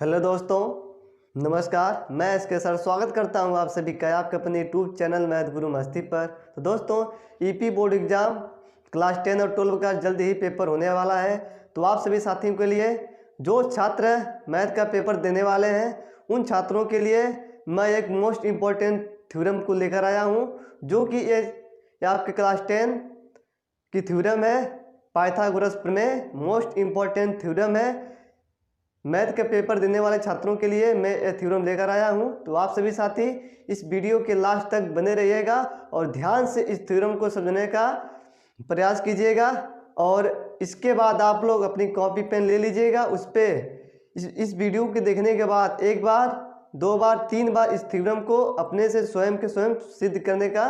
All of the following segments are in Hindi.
हेलो दोस्तों, नमस्कार। मैं इसके सर स्वागत करता हूं आप सभी का आपके अपने यूट्यूब चैनल मैथ गुरु मस्ती पर। तो दोस्तों, ईपी बोर्ड एग्ज़ाम क्लास 10 और 12 का जल्द ही पेपर होने वाला है। तो आप सभी साथियों के लिए जो छात्र मैथ का पेपर देने वाले हैं उन छात्रों के लिए मैं एक मोस्ट इम्पॉर्टेंट थ्योरम को लेकर आया हूँ, जो कि ये आपके क्लास 10 की थ्योरम है। पाइथागोरस प्रमेय मोस्ट इम्पॉर्टेंट थ्योरम है। मैथ के पेपर देने वाले छात्रों के लिए मैं ये थ्योरम लेकर आया हूं। तो आप सभी साथी इस वीडियो के लास्ट तक बने रहिएगा और ध्यान से इस थ्योरम को समझने का प्रयास कीजिएगा। और इसके बाद आप लोग अपनी कॉपी पेन ले लीजिएगा। उस पर इस वीडियो के देखने के बाद एक बार, दो बार, तीन बार इस थ्योरम को अपने से स्वयं के स्वयं सिद्ध करने का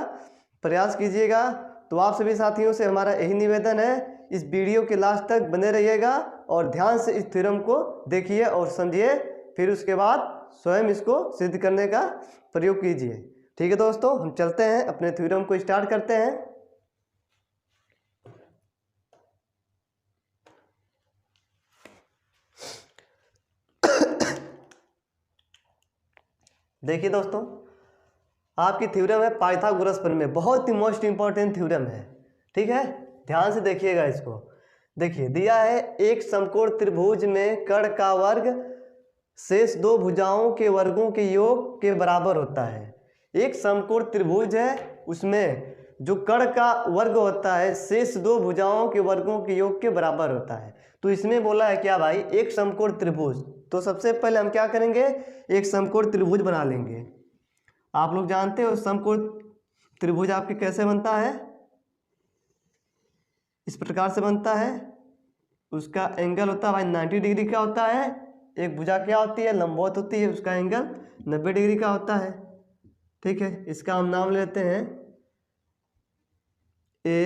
प्रयास कीजिएगा। तो आप सभी साथियों से हमारा यही निवेदन है, इस वीडियो के लास्ट तक बने रहिएगा और ध्यान से इस थ्योरम को देखिए और समझिए, फिर उसके बाद स्वयं इसको सिद्ध करने का प्रयोग कीजिए। ठीक है दोस्तों, हम चलते हैं, अपने थ्योरम को स्टार्ट करते हैं। देखिए दोस्तों, आपकी थ्योरम है पाइथागोरस प्रमेय। बहुत ही मोस्ट इंपॉर्टेंट थ्योरम है। ठीक है, ध्यान से देखिएगा इसको। देखिए, दिया है एक समकोण त्रिभुज में कर्ण का वर्ग शेष दो भुजाओं के वर्गों के योग के बराबर होता है। एक समकोण त्रिभुज है, उसमें जो कर्ण का वर्ग होता है शेष दो भुजाओं के वर्गों के योग के बराबर होता है। तो इसमें बोला है क्या भाई, एक समकोण त्रिभुज। तो सबसे पहले हम क्या करेंगे, एक समकोण त्रिभुज बना लेंगे। आप लोग जानते हो समकोण त्रिभुज आपके कैसे बनता है, इस प्रकार से बनता है। उसका एंगल होता है भाई 90 डिग्री का होता है। एक भुजा क्या होती है, लंबवत होती है, उसका एंगल 90 डिग्री का होता है। ठीक है, इसका हम नाम लेते हैं ए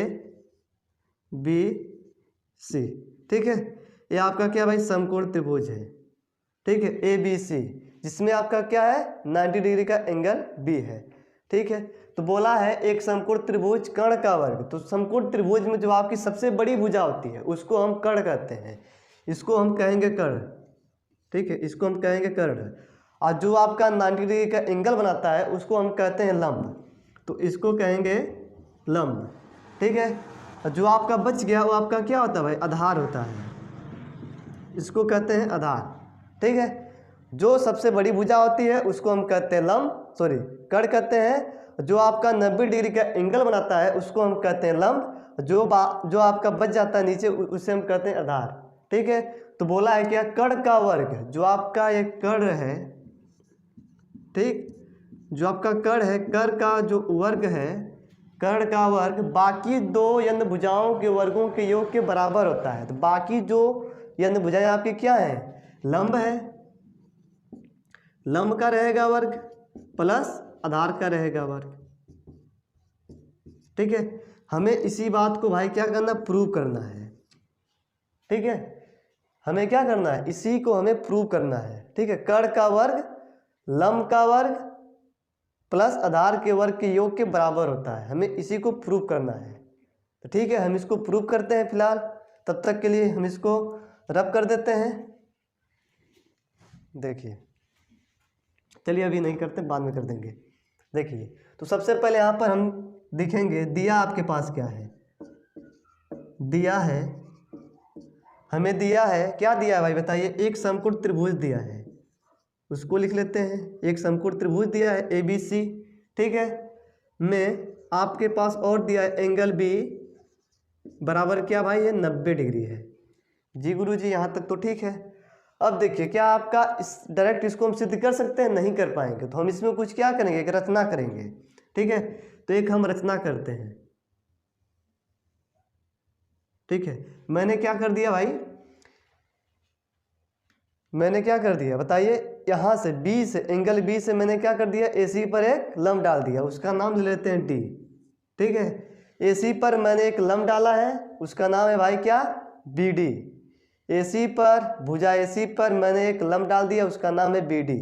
बी सी। ठीक है, ये आपका क्या भाई समकोण त्रिभुज है। ठीक है, ए बी सी, जिसमें आपका क्या है 90 डिग्री का एंगल बी है। ठीक है, तो बोला है एक समकोण त्रिभुज कर्ण का वर्ग। तो समकोण त्रिभुज में जो आपकी सबसे बड़ी भुजा होती है उसको हम कर्ण कहते हैं, इसको हम कहेंगे कर्ण। ठीक है, इसको हम कहेंगे कर्ण। और जो आपका 90 डिग्री का एंगल बनाता है उसको हम कहते हैं लंब, तो इसको कहेंगे लंब। ठीक है, और जो आपका बच गया वो आपका क्या होता है भाई, आधार होता है, इसको कहते हैं आधार। ठीक है, जो सबसे बड़ी भुजा होती है उसको हम कहते हैं लंब, सॉरी कर्ण कहते हैं। जो आपका 90 डिग्री का एंगल बनाता है उसको हम कहते हैं लंब। जो आपका बच जाता है नीचे उसे हम कहते हैं आधार। ठीक है, तो बोला है क्या, कर्ण का वर्ग, जो आपका ये कर्ण है, ठीक, जो आपका कर्ण है, कर्ण का जो वर्ग है, कर्ण का वर्ग बाकी दो यंग भुजाओं के वर्गों के योग के बराबर होता है। तो बाकी जो यंग भुजाएं आपकी क्या है, लंब है, लंब का रहेगा वर्ग प्लस आधार का रहेगा वर्ग। ठीक है, हमें इसी बात को भाई क्या करना, प्रूव करना है। ठीक है, हमें क्या करना है, इसी को हमें प्रूव करना है। ठीक है, कर्ण का वर्ग लंब का वर्ग प्लस आधार के वर्ग के योग के बराबर होता है, हमें इसी को प्रूव करना है। तो ठीक है, हम इसको प्रूव करते हैं। फिलहाल तब तक के लिए हम इसको रब कर देते हैं। देखिए, चलिए अभी नहीं करते, बाद में कर देंगे। देखिए, तो सबसे पहले यहाँ पर हम दिखेंगे, दिया आपके पास क्या है, दिया है, हमें दिया है, क्या दिया है भाई बताइए, एक समकोण त्रिभुज दिया है, उसको लिख लेते हैं। एक समकोण त्रिभुज दिया है ए बी सी। ठीक है, में आपके पास और दिया है एंगल बी बराबर क्या भाई, ये 90 डिग्री है। जी गुरु जी, यहाँ तक तो ठीक है। अब देखिए, क्या आपका इस डायरेक्ट इसको हम सिद्ध कर सकते हैं, नहीं कर पाएंगे। तो हम इसमें कुछ क्या करेंगे, एक रचना करेंगे। ठीक है, तो एक हम रचना करते हैं। ठीक है, मैंने क्या कर दिया भाई, मैंने क्या कर दिया बताइए, यहाँ से बी से, एंगल बी से मैंने क्या कर दिया, ए सी पर एक लंब डाल दिया, उसका नाम ले लेते हैं डी। ठीक है, ए सी पर मैंने एक लंब डाला है, उसका नाम है भाई क्या, बी डी। AC पर, भुजा AC पर मैंने एक लंब डाल दिया, उसका नाम है BD।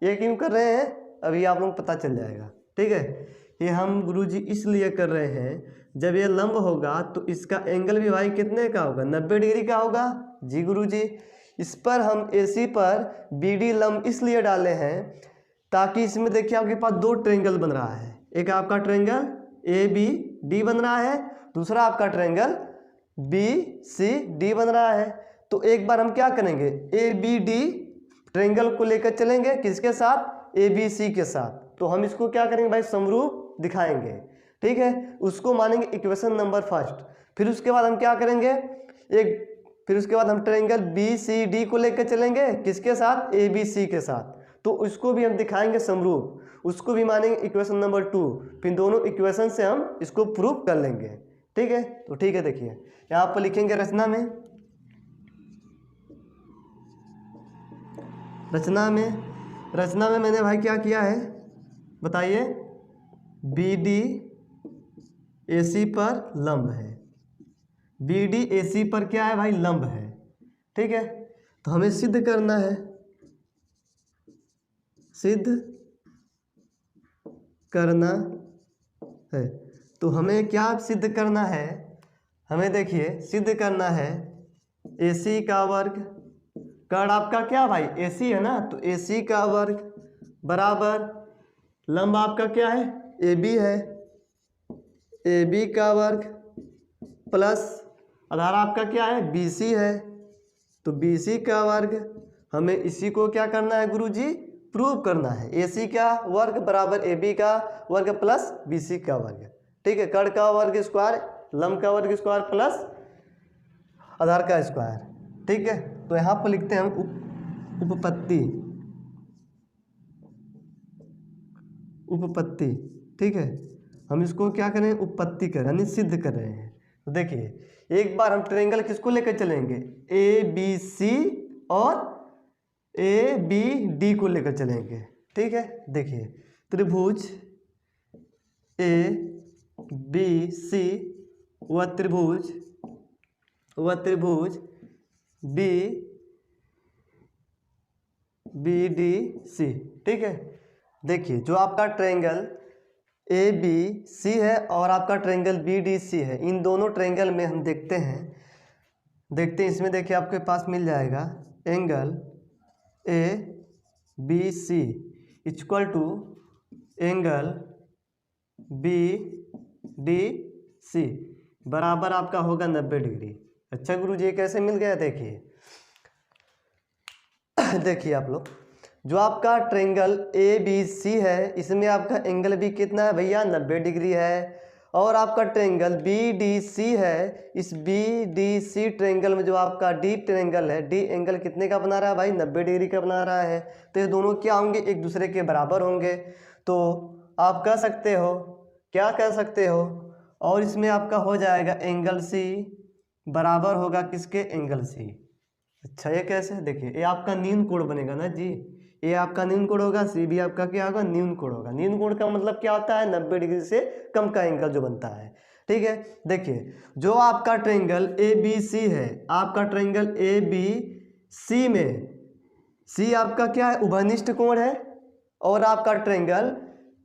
ये क्यों कर रहे हैं, अभी आप लोग पता चल जाएगा। ठीक है, ये हम गुरुजी इसलिए कर रहे हैं, जब ये लंब होगा तो इसका एंगल भी भाई कितने का होगा, 90 डिग्री का होगा। जी गुरुजी, इस पर हम AC पर BD लंब इसलिए डाले हैं ताकि इसमें देखिए आपके पास दो ट्रायंगल बन रहा है। एक आपका ट्रायंगल ABD बन रहा है, दूसरा आपका ट्रायंगल BCD बन रहा है। तो एक बार हम क्या करेंगे, ABD ट्रायंगल को लेकर चलेंगे किसके साथ, ABC के साथ। तो हम इसको क्या करेंगे भाई, समरूप दिखाएंगे, ठीक है। उसको मानेंगे इक्वेशन नंबर फर्स्ट। फिर उसके बाद हम क्या करेंगे, फिर उसके बाद हम ट्रायंगल BCD को लेकर चलेंगे किसके साथ, ABC के साथ। तो उसको भी हम दिखाएंगे समरूप, उसको भी मानेंगे इक्वेशन नंबर 2। फिर दोनों इक्वेशन से हम इसको प्रूव कर लेंगे, ठीक है। तो ठीक है, देखिए यहाँ पर लिखेंगे रचना में मैंने भाई क्या किया है बताइए, BD AC पर लंब है, BD AC पर क्या है भाई, लंब है, ठीक है। तो हमें सिद्ध करना है, तो हमें क्या सिद्ध करना है, हमें देखिए सिद्ध करना है AC का वर्ग, कर्ण आपका क्या भाई AC है ना, तो AC का वर्ग बराबर लंब आपका क्या है AB है, AB का वर्ग प्लस आधार आपका क्या है BC है, तो BC का वर्ग। हमें इसी को क्या करना है गुरुजी, प्रूव करना है। AC का वर्ग बराबर AB का वर्ग प्लस BC का वर्ग, ठीक है। कर्ण का वर्ग स्क्वायर, लंब का वर्ग स्क्वायर प्लस आधार का स्क्वायर, ठीक है। तो यहाँ पर लिखते हैं हम उपपत्ति, ठीक है। हम इसको क्या करें, उपपत्ति कर यानी सिद्ध कर रहे हैं। तो देखिए एक बार हम ट्रायंगल किसको लेकर चलेंगे, ABC और ABD को लेकर चलेंगे, ठीक है। देखिए त्रिभुज ABC व त्रिभुज BDC, ठीक है। देखिए जो आपका ट्रायंगल ABC है और आपका ट्रायंगल BDC है, इन दोनों ट्रायंगल में हम देखते हैं इसमें देखिए आपके पास मिल जाएगा angle ABC equal to angle BDC बराबर आपका होगा 90 डिग्री। अच्छा गुरुजी ये कैसे मिल गया, देखिए आप लोग, जो आपका ट्रायंगल ABC है इसमें आपका एंगल भी कितना है भैया, 90 डिग्री है। और आपका ट्रायंगल BDC है, इस BDC ट्रायंगल में जो आपका D ट्रायंगल है, D एंगल कितने का बना रहा है भाई, 90 डिग्री का बना रहा है। तो ये दोनों क्या होंगे, एक दूसरे के बराबर होंगे। तो आप कह सकते हो, क्या कह सकते हो, और इसमें आपका हो जाएगा एंगल C बराबर होगा किसके, एंगल C। अच्छा ये कैसे, देखिए ये आपका न्यून कोण बनेगा ना जी, ये आपका न्यून कोण होगा, C भी आपका क्या होगा, न्यून कोण होगा। न्यून कोण का मतलब क्या होता है, 90 डिग्री से कम का एंगल जो बनता है, ठीक है। देखिए जो आपका ट्रायंगल ABC है, आपका ट्रायंगल ABC में C आपका क्या है, उभयनिष्ठ कोण है, और आपका ट्रायंगल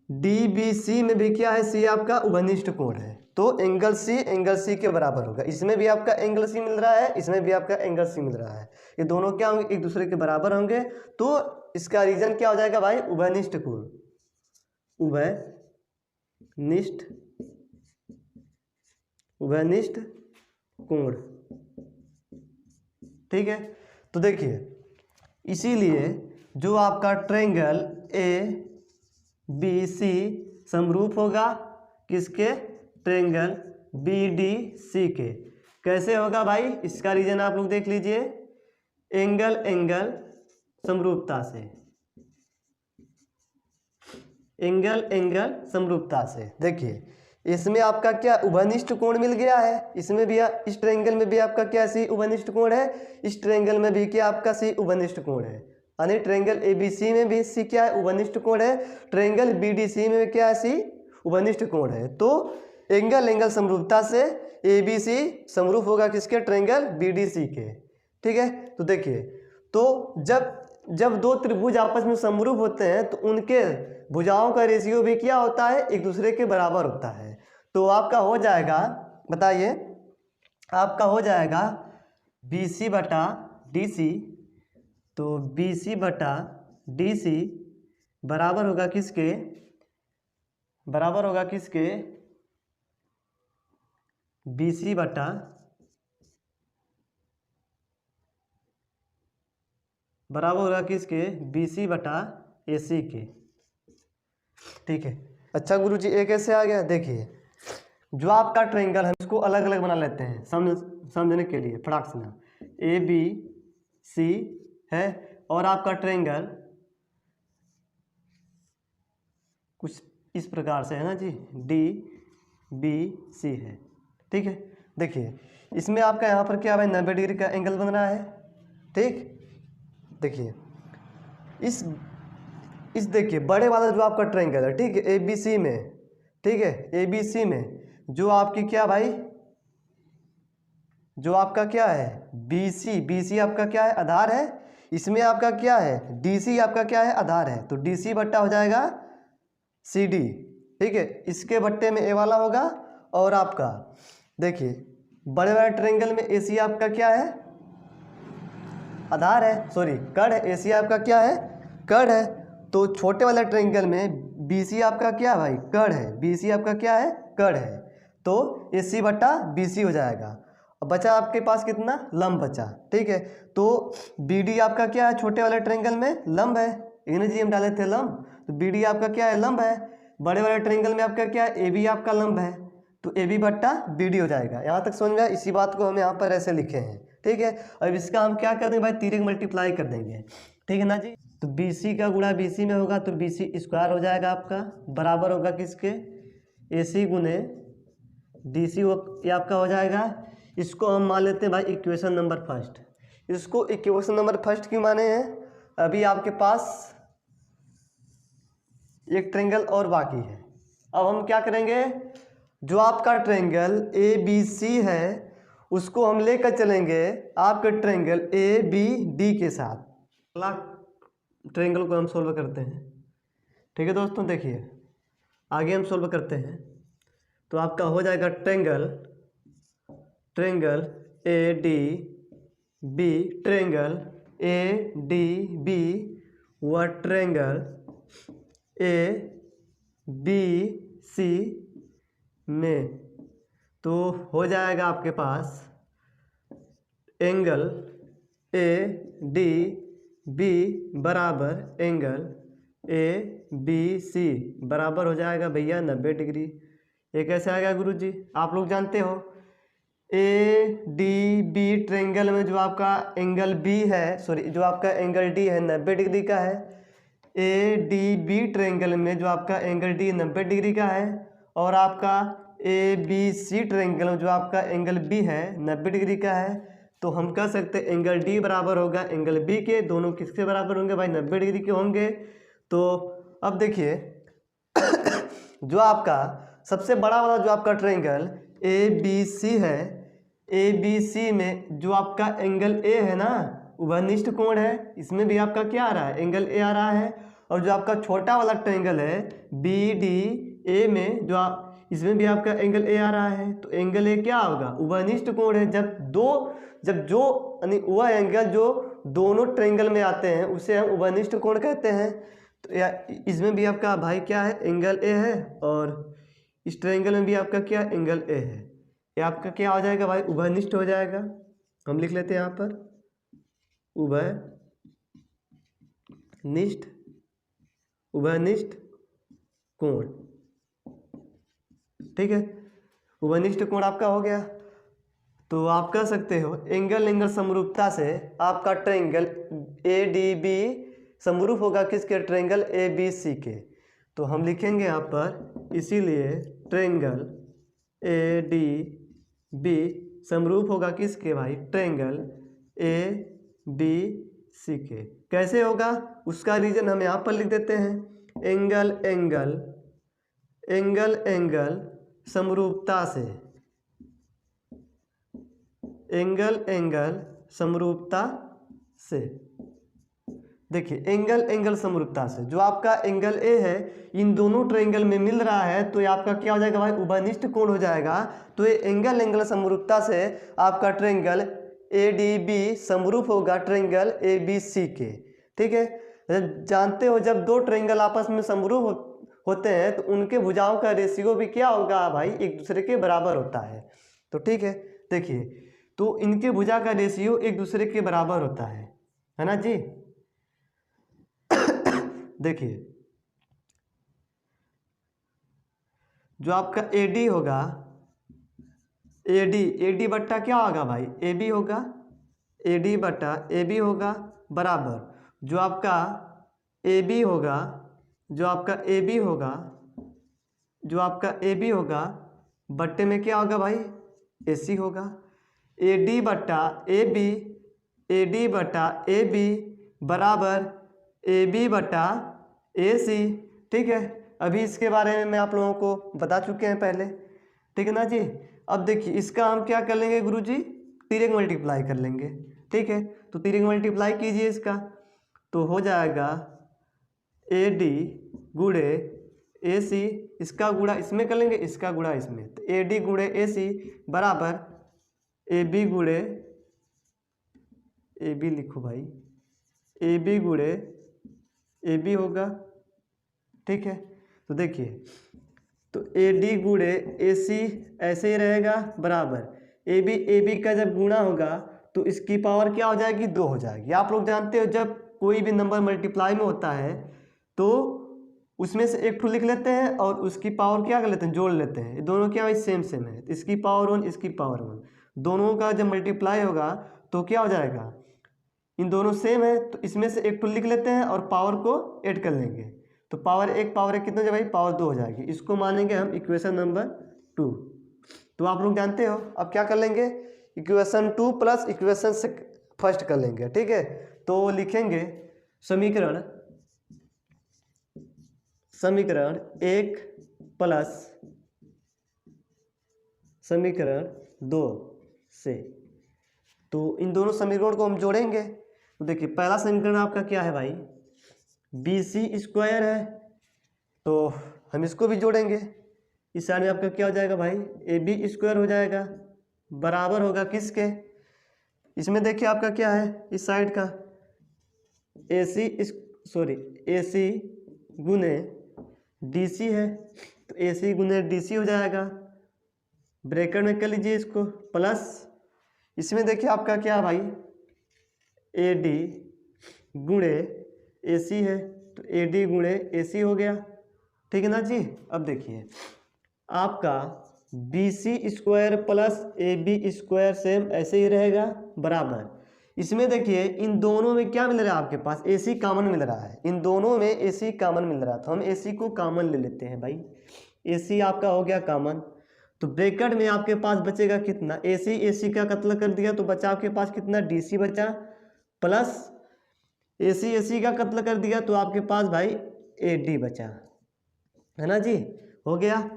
DBC में भी क्या है, C आपका उभयनिष्ठ कोण है। तो एंगल C के बराबर होगा। इसमें भी आपका एंगल C मिल रहा है, इसमें भी आपका एंगल C मिल रहा है, ये दोनों क्या होंगे, एक दूसरे के बराबर होंगे। तो इसका रीजन क्या हो जाएगा भाई, उभयनिष्ठ कोण, उभयनिष्ठ कोण, ठीक है। तो देखिए इसीलिए जो आपका ट्रायंगल ABC समरूप होगा किसके, ट्रायंगल BDC के। कैसे होगा भाई, इसका रीजन आप लोग देख लीजिए, एंगल समरूपता से, एंगल समरूपता से। देखिए इसमें आपका क्या उभयनिष्ठ कोण मिल गया है, इसमें भी इस ट्रायंगल में भी आपका क्या C उभयनिष्ठ कोण है, इस ट्रायंगल में भी क्या आपका C उभयनिष्ठ कोण है, यानी ट्रायंगल ABC में भी C क्या है, उभयनिष्ठ कोण है। ट्रायंगल BDC में क्या है, C उभयनिष्ठ कोण है। तो एंगल समरूपता से ABC समरूप होगा किसके, ट्रायंगल BDC के, ठीक है। तो देखिए तो जब दो त्रिभुज आपस में समरूप होते हैं तो उनके भुजाओं का रेशियो भी क्या होता है, एक दूसरे के बराबर होता है। तो आपका हो जाएगा, बताइए, आपका हो जाएगा BC बटा DC तो बी सी बटा डी सी बराबर होगा किसके, बराबर होगा किसके, बी सी बटा बराबर होगा किसके, बी सी बटा ए सी के। ठीक है। अच्छा गुरुजी ये कैसे आ गया, देखिए जो आपका ट्रायंगल है इसको अलग अलग बना लेते हैं समझने के लिए फटाक से ना। ए बी सी है और आपका ट्रायंगल कुछ इस प्रकार से है ना जी, डी बी सी है। ठीक है। देखिए इसमें आपका यहाँ पर क्या भाई 90 डिग्री का एंगल बन रहा है। ठीक, देखिए इस देखिए बड़े वाला जो आपका ट्रायंगल है, ठीक है, ए बी सी में, ठीक है, ए बी सी में जो आपकी क्या भाई, जो आपका क्या है बी सी आपका क्या है, आधार है। इसमें आपका क्या है डी सी आपका क्या है, आधार है। तो डी सी बट्टा हो जाएगा सी डी। ठीक है, इसके बट्टे में ए वाला होगा। और आपका देखिए बड़े वाले ट्रायंगल में ए सी आपका क्या है, आधार है, सॉरी कड़ है। ए सी आपका क्या है, कड़ है। तो छोटे वाले ट्रायंगल में बी सी आपका क्या भाई, कड़ है। बी सी आपका क्या है, कड़ है। तो ए सी बट्टा बी सी हो जाएगा। अब बचा आपके पास कितना, लंब बचा। ठीक है, तो बी डी आपका क्या है, छोटे वाले ट्रायंगल में लंब है, इन्हें जी हम डाले थे लंब। तो बी डी आपका क्या है, लंब है। बड़े वाले ट्रायंगल में आपका क्या है, ए बी आपका लंब है। तो ए बी बट्टा बी डी हो जाएगा। यहाँ तक समझ में आया। इसी बात को हम यहाँ पर ऐसे लिखे हैं। ठीक है, अब इसका हम क्या कर देंगे भाई, तिरक मल्टीप्लाई कर देंगे। ठीक है ना जी। तो बी सी का गुणा बी सी में होगा तो बी सी स्क्वायर हो जाएगा आपका, बराबर होगा किसके, ए सी गुने डी सी ये आपका हो जाएगा। इसको हम मान लेते हैं भाई इक्वेशन नंबर फर्स्ट। इसको इक्वेशन नंबर फर्स्ट क्यों माने हैं, अभी आपके पास एक ट्रायंगल और बाकी है। अब हम क्या करेंगे, जो आपका ट्रायंगल ए बी सी है उसको हम लेकर चलेंगे आपके ट्रायंगल ए बी डी के साथ। अगला ट्रायंगल को हम सोल्व करते हैं। ठीक है दोस्तों, देखिए आगे हम सोल्व करते हैं। तो आपका हो जाएगा triangle A D B, triangle A D B व ट्रायंगल ए बी सी में। तो हो जाएगा आपके पास एंगल ए डी बी बराबर एंगल ए बी सी बराबर हो जाएगा भैया 90 डिग्री। ये कैसे आएगा गुरुजी, आप लोग जानते हो ए डी बी ट्रायंगल में जो आपका एंगल बी है, सॉरी जो आपका एंगल डी है 90 डिग्री का है। ए डी बी ट्रायंगल में जो आपका एंगल डी 90 डिग्री का है। और आपका ए बी सी ट्रायंगल में जो आपका एंगल बी है 90 डिग्री का है। तो हम कह सकते हैं एंगल डी बराबर होगा एंगल बी के। दोनों किसके बराबर होंगे भाई, 90 डिग्री के होंगे। तो अब देखिए जो आपका सबसे बड़ा वाला जो आपका ट्रायंगल ए बी सी है, ए बी सी में जो आपका एंगल ए है ना उभयनिष्ठ कोण है, इसमें भी आपका क्या आ रहा है, एंगल ए आ रहा है। और जो आपका छोटा वाला ट्रायंगल है बी डी ए में जो इसमें भी आपका एंगल ए आ रहा है। तो एंगल ए क्या होगा, उभयनिष्ठ कोण है। जब जो यानी वह एंगल जो दोनों ट्रायंगल में आते हैं उसे हम उभयनिष्ठ कोण कहते हैं। तो इसमें भी आपका भाई क्या है, एंगल ए है। और इस ट्रायंगल में भी आपका क्या एंगल ए है। ये आपका क्या हो जाएगा भाई, उभयनिष्ठ हो जाएगा। हम लिख लेते हैं यहाँ पर उभयनिष्ठ कोण। ठीक है, उभयनिष्ठ कोण आपका हो गया। तो आप कह सकते हो एंगल समरूपता से आपका ट्रायंगल ए डी बी समरूप होगा किसके, ट्रायंगल ए बी सी के। तो हम लिखेंगे यहाँ पर इसीलिए ट्रायंगल ए डी बी समरूप होगा किसके भाई, ट्रायंगल ए बी सी के। कैसे होगा उसका रीजन हम यहाँ पर लिख देते हैं, एंगल समरूपता से, एंगल समरूपता से। देखिए एंगल समरूपता से जो आपका एंगल ए है इन दोनों ट्रायंगल में मिल रहा है। तो ये आपका क्या हो जाएगा भाई, उभयनिष्ठ कोण हो जाएगा। तो ये एंगल समरूपता से आपका ट्रायंगल ADB समरूप होगा ट्रायंगल ABC के। ठीक है, जब जानते हो जब दो ट्रायंगल आपस में समरूप होते हैं तो उनके भुजाओं का रेशियो भी क्या होगा भाई, एक दूसरे के बराबर होता है। तो ठीक है, देखिए तो इनके भुजा का रेशियो एक दूसरे के बराबर होता है ना जी। देखिए जो आपका AD होगा, AD बट्टा क्या होगा भाई, AB होगा, AD बट्टा AB होगा बराबर जो आपका AB होगा, जो आपका AB होगा, जो आपका AB होगा बट्टे में क्या होगा भाई, AC होगा। AD बट्टा AB, AD बट्टा AB बराबर AB बट्टा AC। ठीक है, अभी इसके बारे में मैं आप लोगों को बता चुके हैं पहले। ठीक है ना जी। अब देखिए इसका हम क्या कर लेंगे गुरुजी, तिर्यक मल्टीप्लाई कर लेंगे। ठीक है, तो तिर्यक मल्टीप्लाई कीजिए इसका, तो हो जाएगा AD गुणे AC, इसका गुणा इसमें कर लेंगे, इसका गुणा इसमें, तो AD गुणे AC बराबर AB गुणे AB लिखो भाई, AB गुणे AB होगा। ठीक है, तो देखिए तो AD गुणे AC ऐसे ही रहेगा बराबर AB का जब गुणा होगा तो इसकी पावर क्या हो जाएगी, 2 हो जाएगी। आप लोग जानते हो जब कोई भी नंबर मल्टीप्लाई में होता है तो उसमें से एक ठो लिख लेते हैं और उसकी पावर क्या कर लेते हैं, जोड़ लेते हैं। दोनों क्या भाई सेम है, इसकी पावर 1 इसकी पावर 1, दोनों का जब मल्टीप्लाई होगा तो क्या हो जाएगा, इन दोनों सेम है तो इसमें से एक टू लिख लेते हैं और पावर को ऐड कर लेंगे, तो पावर 1 कितना हो जाएगा भाई, पावर 2 हो जाएगी। इसको मानेंगे हम इक्वेशन नंबर 2। तो आप लोग जानते हो अब क्या कर लेंगे, इक्वेशन 2 प्लस इक्वेशन से फर्स्ट कर लेंगे। ठीक है, तो लिखेंगे समीकरण 1 प्लस समीकरण 2 से, तो इन दोनों समीकरणों को हम जोड़ेंगे। तो देखिए पहला समीकरण आपका क्या है भाई, BC स्क्वायर है, तो हम इसको भी जोड़ेंगे। इस साइड में आपका क्या हो जाएगा भाई, AB स्क्वायर हो जाएगा, बराबर होगा किसके, इसमें देखिए आपका क्या है इस साइड का AC गुने DC है, तो AC गुने DC हो जाएगा, ब्रैकेट में कर लीजिए इसको, प्लस इसमें देखिए आपका क्या है भाई AD गुणे AC है, तो AD गुणे AC हो गया। ठीक है ना जी। अब देखिए आपका BC square plus AB square same ऐसे ही रहेगा बराबर, इसमें देखिए इन दोनों में क्या मिल रहा है आपके पास, AC कॉमन मिल रहा है, इन दोनों में AC कॉमन मिल रहा है, तो हम AC को कॉमन ले लेते हैं भाई। AC आपका हो गया कॉमन, तो ब्रैकेट में आपके पास बचेगा कितना, AC का कत्ल कर दिया तो बचा आपके पास कितना, DC बचा, प्लस AC का कत्ल कर दिया तो आपके पास भाई AD बचा, है ना जी, हो गया।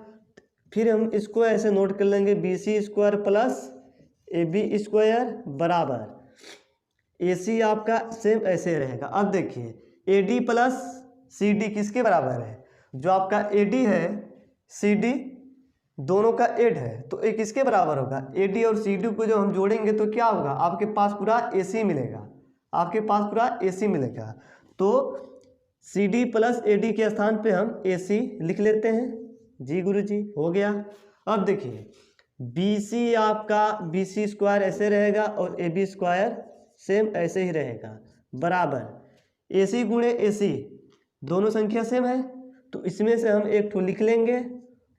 फिर हम इसको ऐसे नोट कर लेंगे, BC square plus AB square बराबर AC आपका सेम ऐसे रहेगा। अब देखिए AD प्लस CD किसके बराबर है, जो आपका AD है CD दोनों का ऐड है तो एक किसके बराबर होगा, AD और CD को जो हम जोड़ेंगे तो क्या होगा, आपके पास पूरा AC मिलेगा, आपके पास पूरा AC मिलेगा। तो CD प्लस AD के स्थान पे हम AC लिख लेते हैं। जी गुरुजी, हो गया। अब देखिए BC आपका BC स्क्वायर ऐसे रहेगा और AB स्क्वायर सेम ऐसे ही रहेगा बराबर AC गुणे AC, दोनों संख्या सेम है तो इसमें से हम एक ठो लिख लेंगे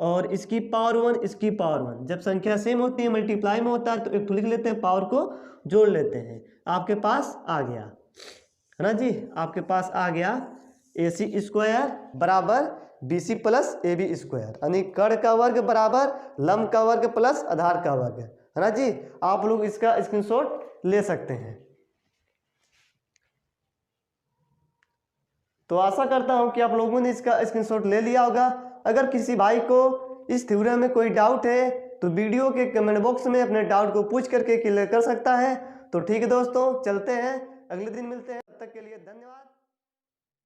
और इसकी पावर 1 इसकी पावर 1, जब संख्या सेम होती है मल्टीप्लाई में होता है तो एक ठो लिख लेते हैं, पावर को जोड़ लेते हैं, आपके पास आ गया, है ना जी, आपके पास आ गया AC स्क्वायर बराबर BC प्लस AB स्क्वायर, यानी कर्ण का वर्ग बराबर लंब का वर्ग प्लस आधार का वर्ग, है ना जी। आप लोग इसका स्क्रीनशॉट ले सकते हैं। तो आशा करता हूं कि आप लोगों ने इसका स्क्रीनशॉट ले लिया होगा। अगर किसी भाई को इस थ्योरम में कोई डाउट है तो वीडियो के कमेंट बॉक्स में अपने डाउट को पूछ करके क्लियर कर सकता है। तो ठीक है दोस्तों, चलते हैं, अगले दिन मिलते हैं, तब तक के लिए धन्यवाद।